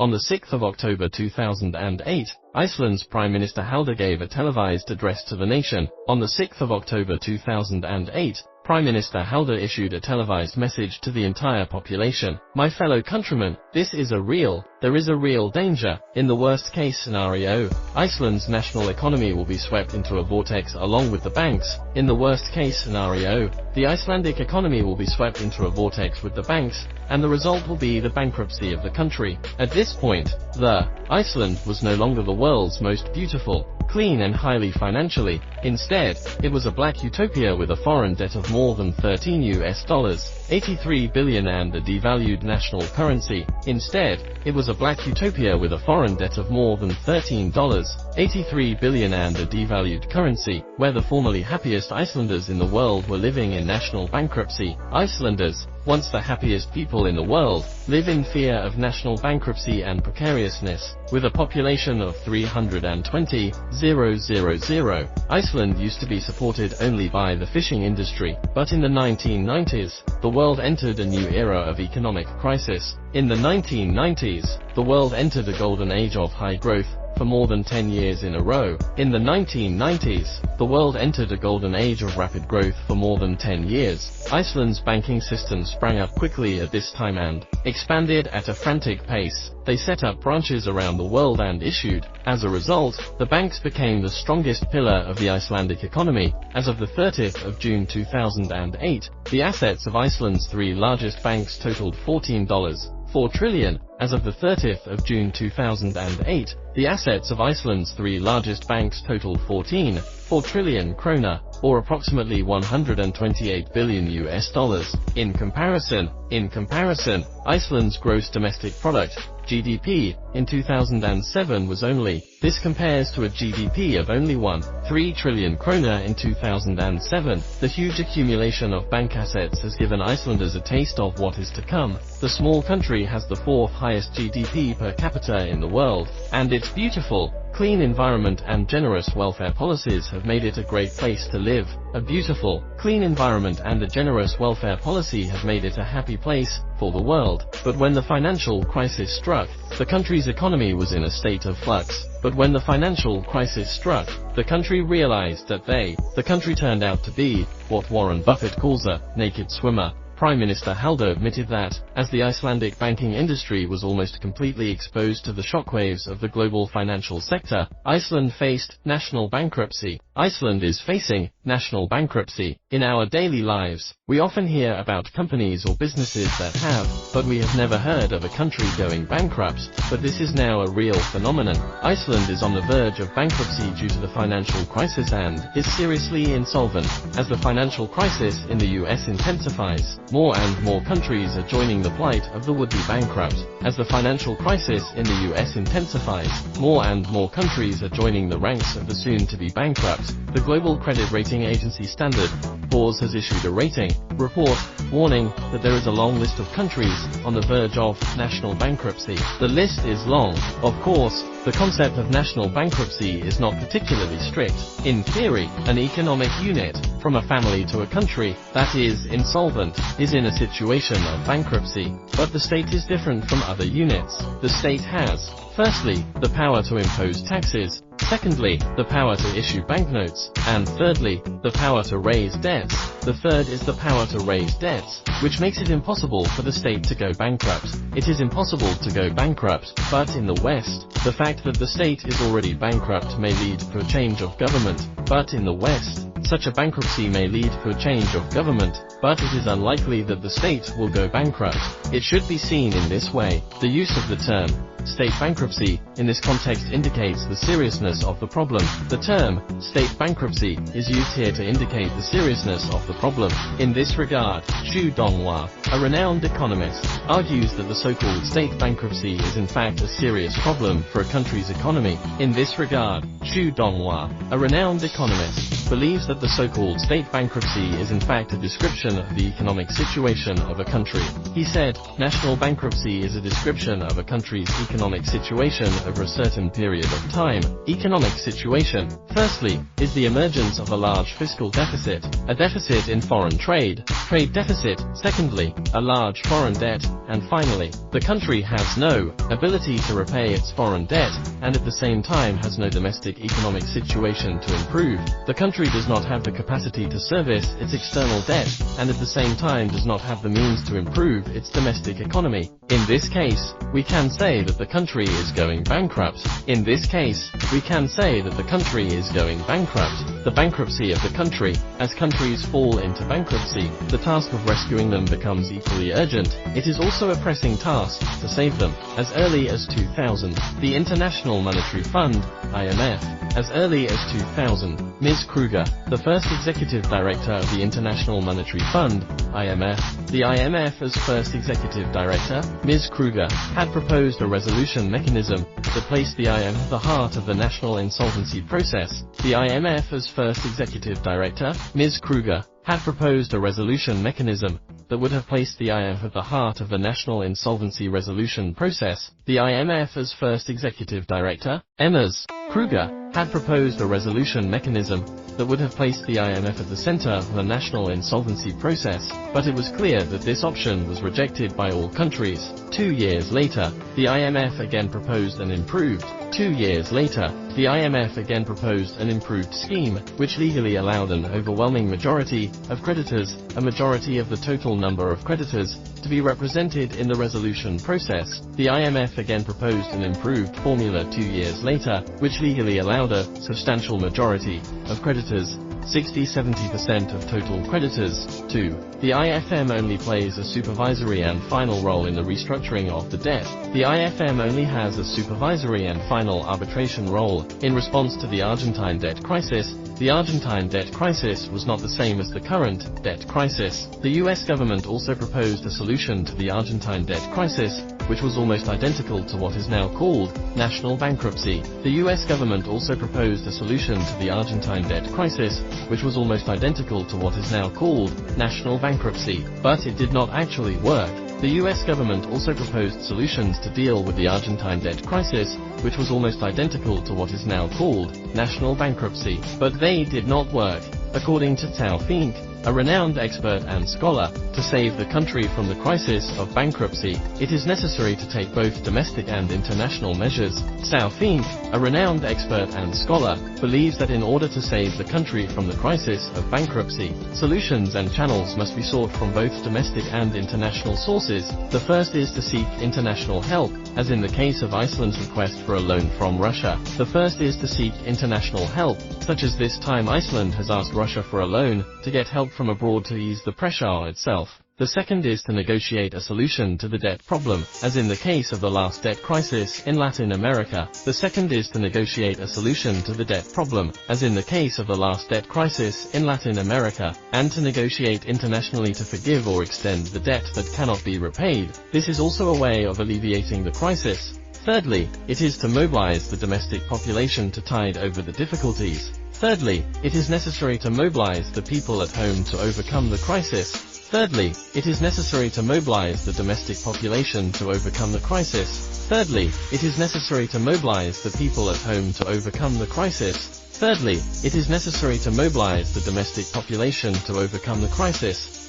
On the 6th of October 2008, Iceland's Prime Minister Halldór gave a televised address to the nation. On the 6th of October 2008, Prime Minister Halldór issued a televised message to the entire population. My fellow countrymen, there is a real danger. In the worst case scenario, Iceland's national economy will be swept into a vortex along with the banks. In the worst case scenario, the Icelandic economy will be swept into a vortex with the banks, and the result will be the bankruptcy of the country. At this point, Iceland was no longer the world's most beautiful, clean and highly financially. Instead, it was a black utopia with a foreign debt of more than $83 billion and a devalued national currency. Instead, it was a black utopia with a foreign debt of more than $83 billion and a devalued currency, where the formerly happiest Icelanders in the world were living in national bankruptcy. Icelanders, once the happiest people in the world, live in fear of national bankruptcy and precariousness. With a population of 320,000, Iceland used to be supported only by the fishing industry. But in the 1990s, the world entered a new era of economic crisis. In the 1990s, the world entered a golden age of high growth for more than 10 years in a row. In the 1990s, the world entered a golden age of rapid growth for more than 10 years. Iceland's banking system sprang up quickly at this time and expanded at a frantic pace. They set up branches around the world and issued. As a result, the banks became the strongest pillar of the Icelandic economy. As of the 30th of June 2008, the assets of Iceland's three largest banks totaled $14.4 trillion. As of the 30th of June 2008, the assets of Iceland's three largest banks totaled 14.4 trillion krona, or approximately $128 billion. In comparison, Iceland's gross domestic product, GDP, in 2007 was only. This compares to a GDP of only 1.3 trillion krona in 2007. The huge accumulation of bank assets has given Icelanders a taste of what is to come. The small country has the fourth highest GDP per capita in the world, and its beautiful, clean environment and generous welfare policies have made it a great place to live. A beautiful, clean environment and a generous welfare policy have made it a happy place for the world. But when the financial crisis struck, the country's economy was in a state of flux. But when the financial crisis struck, the country realized that the country turned out to be what Warren Buffett calls a naked swimmer. Prime Minister Halldór admitted that, as the Icelandic banking industry was almost completely exposed to the shockwaves of the global financial sector, Iceland faced national bankruptcy. Iceland is facing national bankruptcy. In our daily lives, we often hear about companies or businesses that have, but we have never heard of a country going bankrupt. But this is now a real phenomenon. Iceland is on the verge of bankruptcy due to the financial crisis and is seriously insolvent. As the financial crisis in the US intensifies, more and more countries are joining the plight of the would-be bankrupt. As the financial crisis in the US intensifies, more and more countries are joining the ranks of the soon-to-be bankrupt. The global credit rating agency Standard & Poor's has issued a rating report warning that there is a long list of countries on the verge of national bankruptcy. The list is long. Of course, the concept of national bankruptcy is not particularly strict. In theory, an economic unit, from a family to a country, that is insolvent, is in a situation of bankruptcy. But the state is different from other units. The state has, firstly, the power to impose taxes, secondly, the power to issue banknotes, and thirdly, the power to raise debts. The third is the power to raise debts, which makes it impossible for the state to go bankrupt. It is impossible to go bankrupt, but in the West, the fact that the state is already bankrupt may lead to a change of government. But in the West, such a bankruptcy may lead to a change of government, but it is unlikely that the state will go bankrupt. It should be seen in this way. The use of the term state bankruptcy in this context indicates the seriousness of the problem. The term state bankruptcy is used here to indicate the seriousness of the problem. In this regard, Chu Donghua, a renowned economist, argues that the so-called state bankruptcy is in fact a serious problem for a country's economy. In this regard, Chu Donghua, a renowned economist, believes that the so-called state bankruptcy is in fact a description of the economic situation of a country. He said, national bankruptcy is a description of a country's economic situation over a certain period of time. Economic situation, firstly, is the emergence of a large fiscal deficit, a deficit in foreign trade deficit, secondly, a large foreign debt, and finally, the country has no ability to repay its foreign debt, and at the same time has no domestic economic situation to improve. The country does not have the capacity to service its external debt, and at the same time does not have the means to improve its domestic economy. In this case, we can say that the country is going bankrupt. In this case, we can say that the country is going bankrupt. The bankruptcy of the country. As countries fall into bankruptcy, the task of rescuing them becomes equally urgent. It is also a pressing task to save them. As early as 2000, the International Monetary Fund, IMF. As early as 2000, Ms. Kruger, the first executive director of the International Monetary Fund, IMF, the IMF's first executive director, Ms. Kruger, had proposed a resolution mechanism that placed the IMF at the heart of the national insolvency process. The IMF's first executive director, Ms. Kruger, had proposed a resolution mechanism that would have placed the IMF at the heart of the national insolvency resolution process. The IMF's first executive director, Ms. Kruger, had proposed a resolution mechanism that would have placed the IMF at the center of the national insolvency process, but it was clear that this option was rejected by all countries. 2 years later, the IMF again proposed an improved. 2 years later, the IMF again proposed an improved scheme, which legally allowed an overwhelming majority of creditors, a majority of the total number of creditors, to be represented in the resolution process. The IMF again proposed an improved formula 2 years later, which legally allowed a substantial majority of creditors, 60–70% of total creditors, to. The IFM only plays a supervisory and final role in the restructuring of the debt. The IFM only has a supervisory and final arbitration role. In response to the Argentine debt crisis, the Argentine debt crisis was not the same as the current debt crisis. The US government also proposed a solution to the Argentine debt crisis, which was almost identical to what is now called national bankruptcy. The US government also proposed a solution to the Argentine debt crisis, which was almost identical to what is now called national bankruptcy, but it did not actually work. The US government also proposed solutions to deal with the Argentine debt crisis, which was almost identical to what is now called national bankruptcy, but they did not work. According to Tao Fink, a renowned expert and scholar, to save the country from the crisis of bankruptcy, it is necessary to take both domestic and international measures. Tao Fink, a renowned expert and scholar, believes that in order to save the country from the crisis of bankruptcy, solutions and channels must be sought from both domestic and international sources. The first is to seek international help, as in the case of Iceland's request for a loan from Russia. The first is to seek international help, such as this time Iceland has asked Russia for a loan to get help from abroad to ease the pressure on itself. The second is to negotiate a solution to the debt problem, as in the case of the last debt crisis in Latin America. The second is to negotiate a solution to the debt problem, as in the case of the last debt crisis in Latin America, and to negotiate internationally to forgive or extend the debt that cannot be repaid. This is also a way of alleviating the crisis. Thirdly, it is to mobilize the domestic population to tide over the difficulties. Thirdly, it is necessary to mobilize the people at home to overcome the crisis. Thirdly, it is necessary to mobilize the domestic population to overcome the crisis. Thirdly, it is necessary to mobilize the people at home to overcome the crisis. Thirdly, it is necessary to mobilize the domestic population to overcome the crisis.